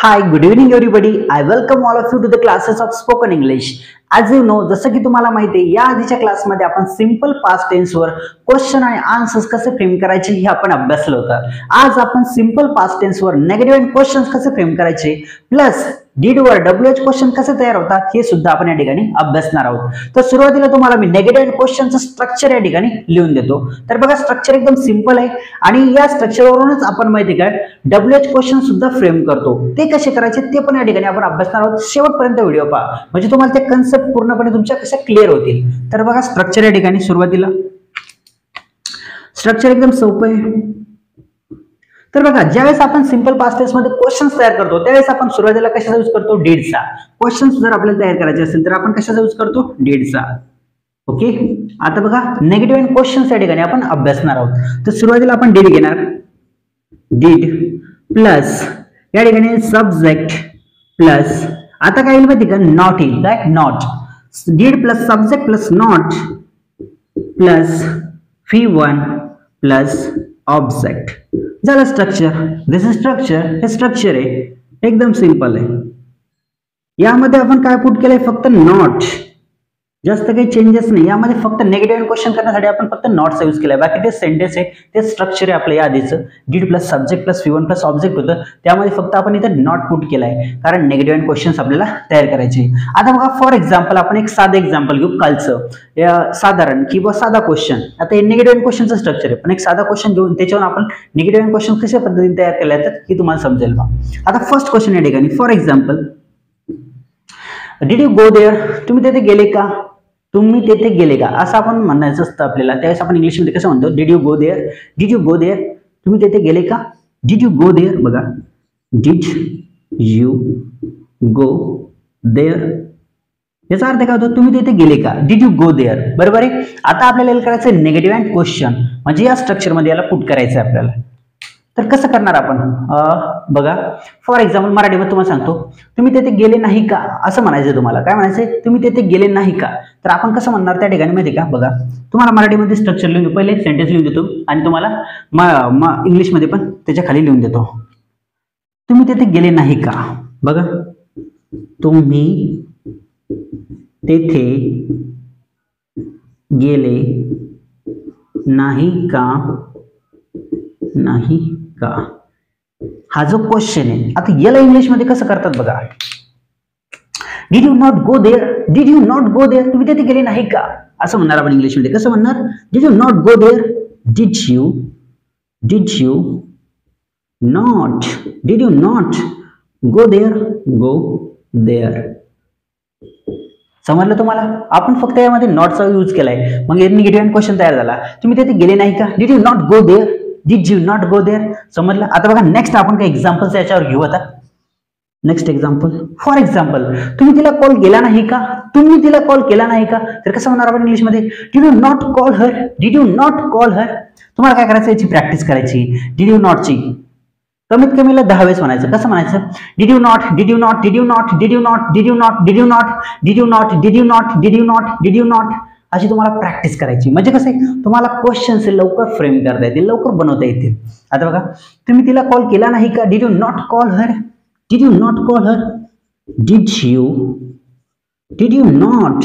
Hi, good evening everybody. I welcome all of you to the classes of spoken English. As you know, जसं की तुम्हाला माहिती आहे, या आधीच्या क्लासमध्ये आपण सिंपल पास्ट टेन्स वर क्वेश्चन आणि आन्सर्स कसे फ्रेम करायचे हे आपण अभ्यासलं होतं. आज आपण सिंपल पास्ट टेन्स वर नेगेटिव्ह एंड क्वेश्चन्स कसे फ्रेम करायचे प्लस डीड वर डब्ल्यूएच क्वेश्चन कसे तयार होतात हे सुद्धा आपण या ठिकाणी अभ्यासणार आहोत. तर सुरुवातीला तुम्हाला मी नेगेटिव्ह एंड क्वेश्चनचं स्ट्रक्चर या ठिकाणी लिहून देतो. तर बघा, स्ट्रक्चर एकदम सिंपल आहे आणि या स्ट्रक्चरवरूनच आपण माहिती काय डब्ल्यूएच क्वेश्चन सुद्धा फ्रेम करतो. ते कसे करायचे ते पण या ठिकाणी आपण अभ्यासणार आहोत. शेवटपर्यंत व्हिडिओ पहा म्हणजे तुम्हाला ते कन्सेप्ट पूर्णपणे तुमच्या कशा क्लिअर होतील. तर बघा, स्ट्रक्चर या ठिकाणी सुरुवातीला स्ट्रक्चर एकदम सोपं आहे. तर बघा, ज्यावेळेस आपण सिंपल पास्ट टेन्स मध्ये क्वेश्चन्स तयार करतो त्यावेळेस आपण सुरुवातीला कशाचा यूज करतो? डीडचा. क्वेश्चन्स जर आपल्याला तयार करायचे असेल तर आपण कशाचा यूज करतो? डीडचा. ओके, आता बघा नेगेटिव्ह एंड क्वेश्चन्स या ठिकाणी आपण अभ्यासणार आहोत. तर सुरुवातीला आपण डीड घेणार. डीड प्लस या ठिकाणी सब्जेक्ट प्लस आता काय येईल माहिती का? नॉट येईल. काय? Not. Did plus subject plus not plus V1 plus object. झालं स्ट्रक्चर. This is structure. हे स्ट्रक्चर आहे, एकदम सिंपल आहे. यामध्ये आपण काय पुट केलंय? फक्त नॉट. जास्त काही चेंजेस नाही. यामध्ये फक्त नेगेटिव्ह एंड क्वेश्चन करण्यासाठी आपण फक्त नॉटचा यूज केलाय. बाकी ते सेंटेन्स आहे, ते स्ट्रक्चर आहे आपल्या आधीचं. Did plus subject plus V1 plus object होतं, त्यामध्ये फक्त आपण इथे नॉट पुट केलाय कारण नेगेटिव्ह एंड क्वेश्चन्स आपल्याला तयार करायचे. आता बघा, फॉर एक्झाम्पल आपण एक साधं एक्झाम्पल घेऊ कालचं. साधारण किंवा साधा क्वेश्चन. आता हे नेगेटिव्ह एंड क्वेश्चनचं स्ट्रक्चर आहे, पण एक साधा क्वेश्चन घेऊन त्याच्यावर आपण नेगेटिव्ह एंड क्वेश्चन कशा पद्धतीने तयार केले जातात हे तुम्हाला समजेल बा. आता फर्स्ट क्वेश्चन या ठिकाणी for example, did you go there? तुम्ही तिथे गेले का? तुम्ही तेथे गेले का असं आपण म्हणायचं असतं आपल्याला. त्यावेळेस आपण इंग्लिशमध्ये कसं म्हणतो? Did you go there? Did you go there? तुम्ही तेथे गेले का? Did you go there. बघा, डिड यू गो देअर याचा अर्थ काय होतो? तुम्ही तेथे गेले का? Did you go there. बरोबर आहे. आता आपल्याला करायचं नेगेटिव्ह अँड क्वेश्चन, म्हणजे या स्ट्रक्चर मध्ये याला पुट करायचं आहे आपल्याला. तर कसं करणार आपण? बघा, फॉर एक्झाम्पल मराठीमध्ये तुम्हाला सांगतो, तुम्ही तेथे गेले नाही का असं म्हणायचं. तुम्हाला काय म्हणायचंय? तुम्ही तेथे गेले नाही का. तर आपण कसं म्हणणार त्या ठिकाणी माहिती का? बघा, तुम्हाला मराठीमध्ये स्ट्रक्चर लिहून देतो, पहिले सेंटेन्स लिहून देतो आणि तुम्हाला इंग्लिशमध्ये पण त्याच्या खाली लिहून देतो. तुम्ही तेथे गेले नाही का. बघा, तुम्ही तेथे गेले नाही का. नाही का हा जो क्वेश्चन आहे. आता याला इंग्लिश मध्ये कसं करतात बघा, did you not go there. Did you not go there. तुम्ही तिथे गेले नाही का असं म्हणणार आपण इंग्लिश मध्ये. कसं म्हणणार? Did you not go there. Did you not. Did you not go there. Go there. समजलं तुम्हाला? आपण फक्त यामध्ये नॉटचा यूज केलाय, मग निगेटिव्ह क्वेश्चन तयार झाला. तुम्ही तिथे गेले नाही का. Did you not go there. Did you not go there. समजलं? आता बघा, नेक्स्ट आपण काही एक्झाम्पल्स याच्यावर घेऊ. आता नेक्स्ट एक्झाम्पल, फॉर एक्झाम्पल, तुम्ही तिला कॉल केला नाही का. तुम्ही तिला कॉल केला नाही का. तर कसं म्हणणार आपण इंग्लिशमध्ये? Did you not call her. Did you not call her. तुम्हाला काय करायचं? याची प्रॅक्टिस करायची. डिड यू नॉटची कमीत कमीला 10 वेळेस म्हणायचं. कसं म्हणायचं? Did you not. Did you not. Did you not. Did you not. Did you not. Did you not. Did you not. Did you not. Did you not. Did you not अशी तुम्हाला practice करायची. म्हणजे कसं आहे, तुम्हाला questions लवकर frame करता येतील, लवकर बनवता येतील. आता बघा, तुम्ही तिला कॉल केला नाही का. Did you not call her. Did you not call her. Did you not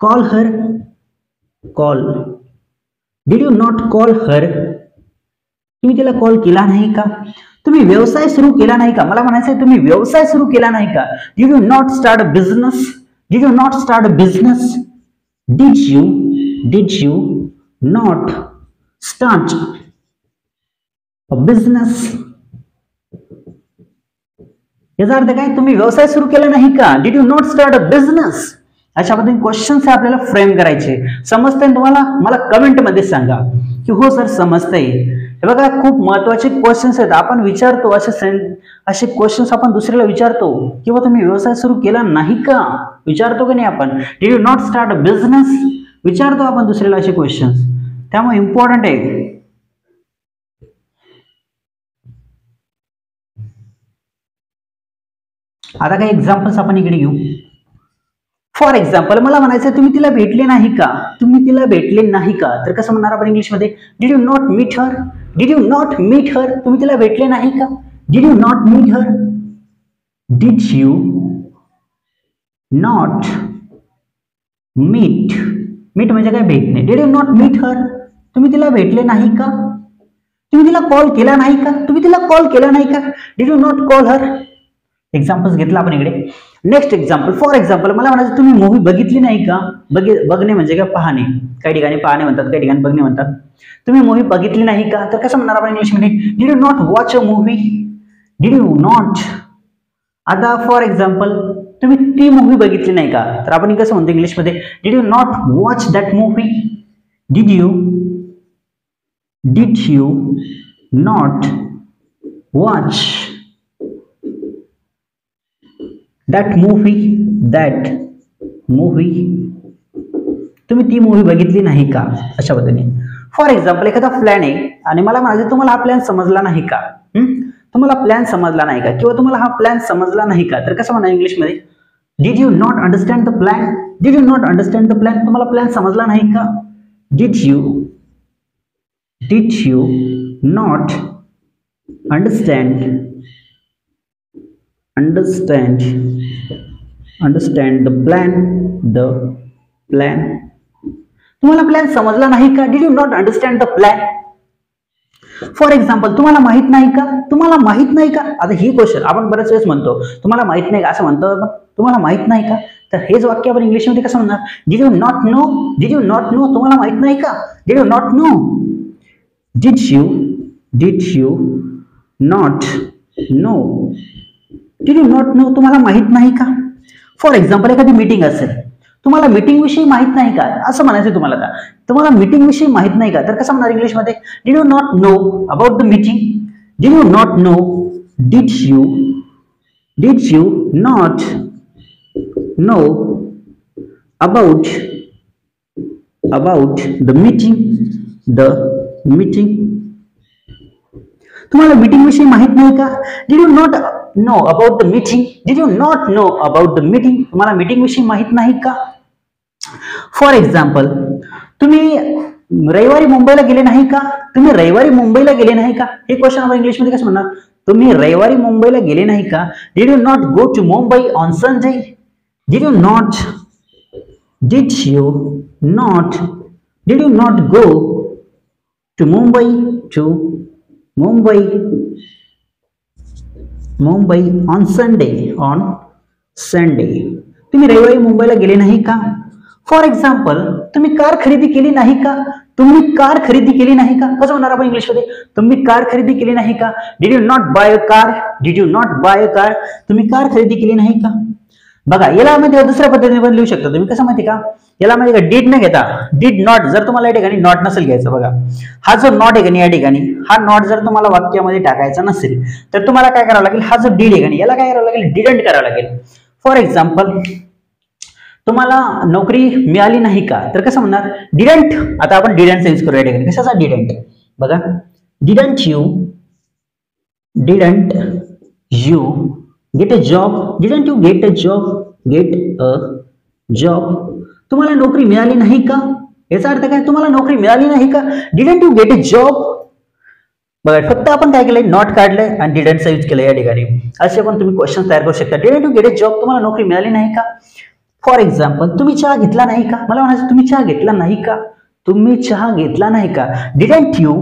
call her. Call. Did you not call her. तुम्ही तिला कॉल केला नाही का. तुम्ही व्यवसाय सुरू केला नाही का. मला म्हणायचंय, तुम्ही व्यवसाय सुरू केला नाही का. Did you not start a business. Did you not start a business. Did you not start a business. याचा अर्थ काय? तुम्ही व्यवसाय सुरू केला नाही का. Did you not start a business. अशा पद्धतीने क्वेश्चन्स आपल्याला फ्रेम करायचे. समजतंय तुम्हाला? मला कमेंट मध्ये सांगा की हो सर समजतंय. हे बघा, खूप महत्वाचे क्वेश्चन्स आहेत. आपण विचारतो असे क्वेश्चन्स आपण दुसऱ्याला विचारतो, किंवा तुम्ही व्यवसाय सुरू केला नाही का विचारतो की नाही आपण. Did you not start a business विचारतो आपण दुसऱ्याला असे क्वेश्चन्स. त्यामुळे इम्पॉर्टंट आहे. आता काही एक्झाम्पल्स आपण इकडे घेऊ. फॉर एक्झाम्पल, मला म्हणायचं तुम्ही तिला भेटले नाही का. तुम्ही तिला भेटले नाही का. तर कसं म्हणणार आपण इंग्लिशमध्ये? Did you not meet her. Did you not meet her. तुम्ही तिला भेटले नाही का. Did you not meet her. Did you not meet, meet म्हणजे काय भेटणे, did you not meet her, तुम्ही तिला भेटले नाही का, तुम्ही तिला कॉल केला नाही का, तुम्ही तिला कॉल केला नाही का, did you not call her. Examples घेतला आपण इकडे. नेक्स्ट एक्झाम्पल, फॉर एक्झाम्पल मला म्हणायचं तुम्ही मूवी बघितली नाही का, बघणे म्हणजे काय पाहणे, काही ठिकाणी पाहणे म्हणतात, काही ठिकाणी बघणे म्हणतात. तुम्ही मूवी बघितली नाही का, तर कसं म्हणणार आपण इंग्लिशमध्ये, did you not watch a movie, did you not. आता फॉर एक्झाम्पल तुम्ही ती मूवी बघितली नाही का, तर आपण कसं म्हणतो इंग्लिशमध्ये, did you not watch that movie, did you not watch that movie, तुम्ही ती मूवी बघितली नाही का, अशा पद्धतीने. फॉर एक्झाम्पल एखादा प्लॅन आहे आणि मला म्हणायचं तुम्हाला हा प्लॅन समजला नाही का, तुम्हाला प्लॅन समजला नाही का, किंवा तुम्हाला हा प्लॅन समजला नाही का, तर कसं म्हणा इंग्लिशमध्ये, did you not understand the plan, did you not understand the plan, तुम्हाला प्लॅन समजला नाही का, did you not understand the plan, तुम्हाला प्लॅन समजला नाही का, did you not understand the plan. For example तुम्हाला माहित नाही का, तुम्हाला माहित नाही का, आता ही क्वेश्चन आपण बऱ्याच वेळेस म्हणतो, तुम्हाला माहित नाही का असं म्हणतो, तुम्हाला माहित नाही का, तर हेच वाक्य आपण इंग्लिशमध्ये कसं म्हणणार, did you not know, did you not know, तुम्हाला माहित नाही का, did you not know, did you not know, did you not know, तुम्हाला माहित नाही का. फॉर एक्झाम्पल एखादी मीटिंग असेल, तुम्हाला मीटिंग विषयी माहित नाही का, असं म्हणायचं तुम्हाला, का तुम्हाला मीटिंग विषयी माहित नाही का, तर कसं म्हणणार इंग्लिशमध्ये, did you not know about the meeting, did you not know, did you not know about the meeting, तुम्हाला मीटिंग विषयी माहित नाही का, did you not know about the meeting, did you not know about the meeting, तुम्हाला meeting विषयी माहित नाही का. फॉर एक्झाम्पल तुम्ही रविवारी मुंबईला गेले नाही का, तुम्ही रविवारी मुंबईला गेले नाही का, हे क्वेश्चन आपण इंग्लिशमध्ये कसं म्हणणार, तुम्ही रविवारी मुंबईला गेले नाही का, did you not go to Mumbai on Sunday, did you not go to Mumbai on Sunday, तुम्ही रविवारी मुंबईला गेले नाही का. फॉर एक्झाम्पल तुम्ही कार खरेदी केली नाही का, तुम्ही कार खरेदी केली नाही का, कसं म्हणणार आपण इंग्लिशमध्ये, तुम्ही कार खरेदी केली नाही का, did you not buy a car, did you not buy a car, तुम्ही कार खरेदी केली नाही का. बघा याला मध्ये दुसऱ्या पद्धतीने पण लिहू शकता तुम्ही, कसं माहिती का, याला माहिती का, डिड न घेता, डिड नॉट, जर तुम्हाला या ठिकाणी नॉट नसेल घ्यायचं, बघा हा जो नॉट आहे या ठिकाणी, हा नॉट जर तुम्हाला वाक्यामध्ये टाकायचा नसेल तर तुम्हाला काय करावं लागेल, हा जो डिड आहे याला काय करावं लागेल, डिडंट करावं लागेल. फॉर एक्झाम्पल तुम्हाला नोकरी मिळाली नाही का, तर कसं म्हणणार, डिडंट. आता आपण डिडंट यूज करूया ठिकाणी, कशाचा डिडंट, बघा didn't you get a job, didn't you get a job, तुम्हाला नोकरी मिळाली नाही का, याचा अर्थ काय, तुम्हाला नोकरी मिळाली नाही का, didn't you get a job. बघा फक्त आपण काय केलंय, नॉट काढलंय आणि डिडंटचा यूज केलाय या ठिकाणी. असे पण तुम्ही क्वेश्चन तयार करू शकता, didn't you get a job, तुम्हाला नोकरी मिळाली नाही का. फॉर एक्झाम्पल तुम्ही चहा घेतला नाही का, मला म्हणायचं तुम्ही चहा घेतला नाही का, तुम्ही चहा घेतला नाही का, डिडंट यू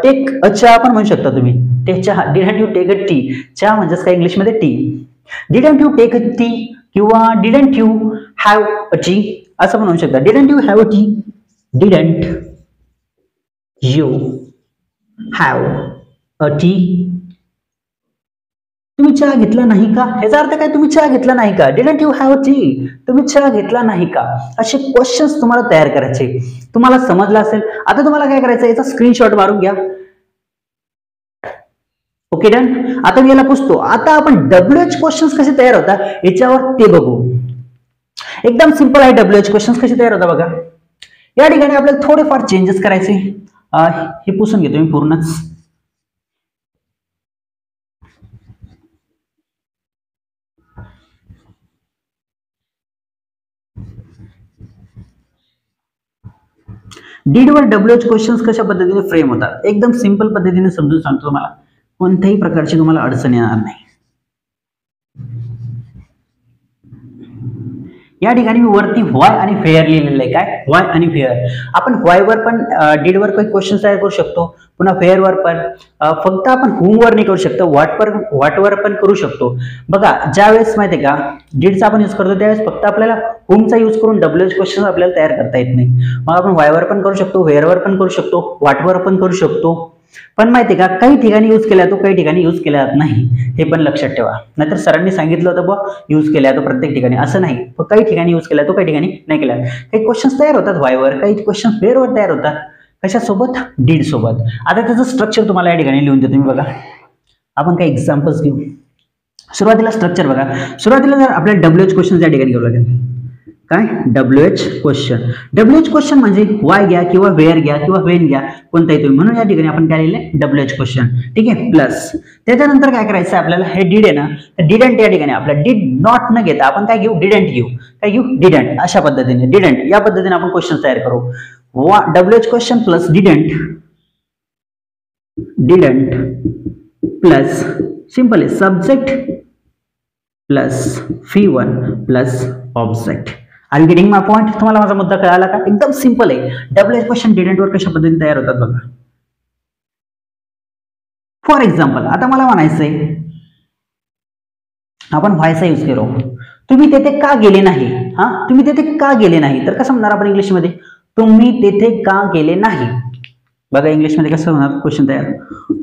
टेक अ चहा पण म्हणू शकता तुम्ही, ते चहा, didn't you take a tea, चहा म्हणजेच काय इंग्लिशमध्ये tea, didn't you take a tea, किंवा didn't you have a tea असं पण म्हणू शकता, didn't you have a tea, didn't you have a tea, तुम्ही चहा घेतला नाही का, याचा अर्थ काय, तुम्ही चहा घेतला नाही का, didn't you have a tea, तुम्ही चहा घेतला नाही का. असे क्वेश्चन्स तुम्हाला तयार करायचे, तुम्हाला समजलं असेल. आता तुम्हाला काय करायचं, याचा स्क्रीनशॉट मारून घ्या. Okay done. आता मी याला पुसतो. आता आपण WH क्वेश्चन्स कसे तयार होतात याच्यावर ते बघू. एकदम सिंपल आहे, WH क्वेश्चन्स कसे तयार होतात बघा. या ठिकाणी आपल्याला थोडेफार चेंजेस करायचे, हे पुसून घेतो मी पूर्णच. डीड वर WH क्वेश्चन्स कशा पद्धतीने फ्रेम होतात, एकदम सिंपल पद्धतीने समजून सांगतो तुम्हाला, कोणत्याही प्रकारची तुम्हाला अडचण येणार नाही. या ठिकाणी मी वरती व्हाय आणि फेअर लिहिलेलं आहे. काय व्हाय आणि फेअर. आपण व्हाय वर पण डीड वर काही क्वेश्चन तयार करू शकतो, पुन्हा फेअर वर पण. फक्त आपण हुम वर नाही करू शकतो, व्हॉट वर पण करू शकतो. बघा ज्यावेळेस माहितीये का डीडचा आपण यूज करतो त्यावेळेस फक्त आपल्याला हुमचा यूज करून डब्ल्यूएच क्वेश्चन आपल्याला तयार करता येत नाही. मग आपण व्हाय वर पण करू शकतो, फेअर वर पण करू शकतो, व्हॉट वर पण करू शकतो. पण माहितीये का काही ठिकाणी यूज केला जातो, काही ठिकाणी यूज केला जात नाही. हे पण लक्षात ठेवा. नाहीतर सरांनी सांगितलं होतं बा यूज केला जातो प्रत्येक ठिकाणी, असं नाही. काही ठिकाणी यूज केला जातो, काही ठिकाणी नाही केला. काही क्वेश्चन तयार होतात व्हायवर, काही क्वेश्चन फेअर वर तयार होतात. कशासोबत? डीड सोबत. आता त्याचं स्ट्रक्चर तुम्हाला या ठिकाणी लिहून देतो मी. बघा आपण काही एक्झाम्पल्स घेऊ. सुरुवातीला स्ट्रक्चर बघा. सुरुवातीला जर आपल्याला डब्ल्यूएच क्वेश्चन या ठिकाणी घेऊ लागेल. काय डब्ल्यूएच क्वेश्चन. डब्ल्यूएच क्वेश्चन म्हणजे वाय घ्या किंवा वेअर घ्या किंवा वेन घ्या, कोणताही तुम्ही. म्हणून या ठिकाणी आपण काय लिहिलंय डब्ल्यूएच क्वेश्चन. ठीक आहे. प्लस त्याच्यानंतर काय करायचं आपल्याला, हे डीड आहे ना, डिडंट या ठिकाणी आपल्याला डीड नॉट न घेता आपण काय घेऊ, डिडंट घेऊ. काय घेऊ, डिडंट. अशा पद्धतीने डिडंट या पद्धतीने आपण क्वेश्चन तयार करू. W H question plus didn't plus simple आहे subject plus V1 plus object. Are you getting my point? तुम्हाला माझा मुद्दा कळाला का? एकदम सिंपल आहे. डब्ल्यूएच क्वेश्चन डिडंट वर कशा पद्धतीने तयार होतात बघा. फॉर एक्झाम्पल आता मला म्हणायचंय आपण व्हायचा यूज करू. तुम्ही तेथे का गेले नाही? तुम्ही तेथे का गेले नाही तर कसं म्हणणार आपण इंग्लिश मध्ये? तुम्ही तेथे का गेले नाही. बघा इंग्लिश मध्ये कसं होणार क्वेश्चन तयार.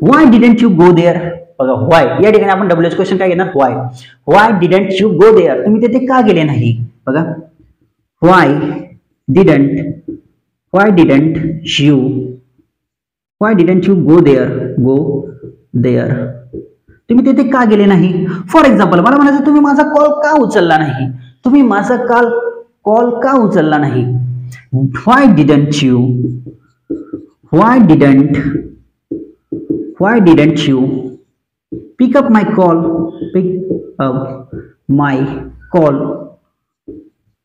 व्हाय डिडंट यू गो देअर. बघा व्हाय या ठिकाणी आपण डब्ल्यूएच क्वेश्चन काय घेणार, व्हाय डिडंट यू गो देअर. तुम्ही तेथे का गेले नाही. बघा व्हाय डिडंट यू गो देअर. तुम्ही तेथे का गेले नाही. फॉर एक्झाम्पल मला म्हणायचं तुम्ही माझा कॉल का उचलला नाही. तुम्ही माझा कॉल का उचलला नाही. Why didn't you pick up my call.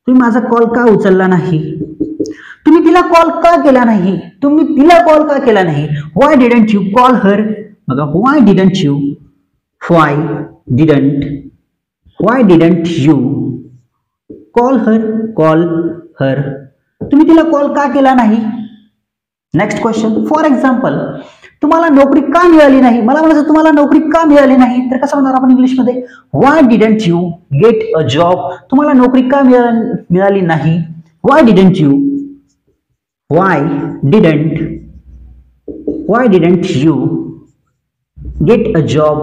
तुम्ही माझा कॉल का उचलला नाही. तुम्ही तिला कॉल का केला नाही. Why didn't you call her. बघा why didn't you call her. तुम्ही तिला कॉल का केला नाही. Next question. फॉर एक्झाम्पल तुम्हाला नोकरी का मिळाली नाही. मला म्हणायचं तुम्हाला नोकरी का मिळाली नाही तर कसं म्हणणार आपण इंग्लिश मध्ये. Why didn't you get a job. तुम्हाला नोकरी का मिळाली नाही. Why didn't you get a job.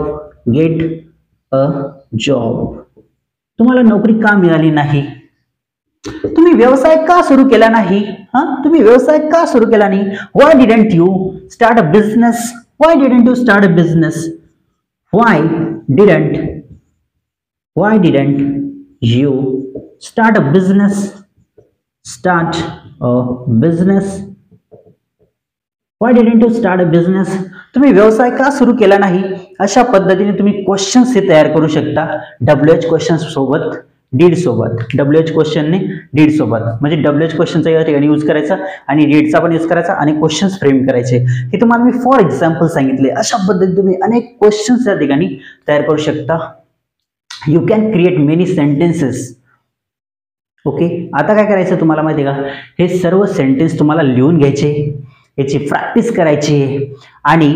तुम्हाला नोकरी का मिळाली नाही. तुम्ही व्यवसाय का सुरू केला नाही. Why didn't you start a business. Why didn't you start a business. Why didn't you start a business. Why didn't you start a business. तुम्ही व्यवसाय का सुरू केला नाही. अशा पद्धतीने तुम्ही क्वेश्चन्स हे तयार करू शकता डब्ल्यूएच क्वेश्चन सोबत, डीड सोबत. डब्ल्यूएच क्वेश्चनने डीड सोबत म्हणजे डब्ल्यूएच क्वेश्चनचा या ठिकाणी यूज करायचा आणि डीडचा पण यूज करायचा आणि क्वेश्चन्स फ्रेम करायचे. हे तुम्हाला मी फॉर एक्झाम्पल सांगितले. अशा पद्धतीने तुम्ही अनेक क्वेश्चन्स या ठिकाणी तयार करू शकता. You can create many sentences. Okay. आता काय करायचं तुम्हाला माहिती आहे का, हे सर्व सेंटेन्स तुम्हाला लिहून घ्यायचे, याची प्रॅक्टिस करायची आणि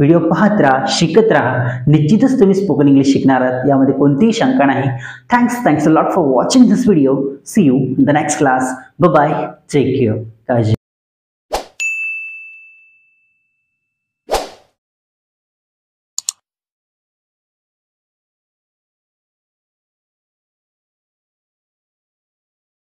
व्हिडिओ पाहत राहा, शिकत राहा. निश्चितच तुम्ही स्पोकन इंग्लिश शिकणार आहात, यामध्ये कोणतीही शंका नाही. Thanks a lot for watching this video. See you in the next class. Bye bye. Take care. काळजी.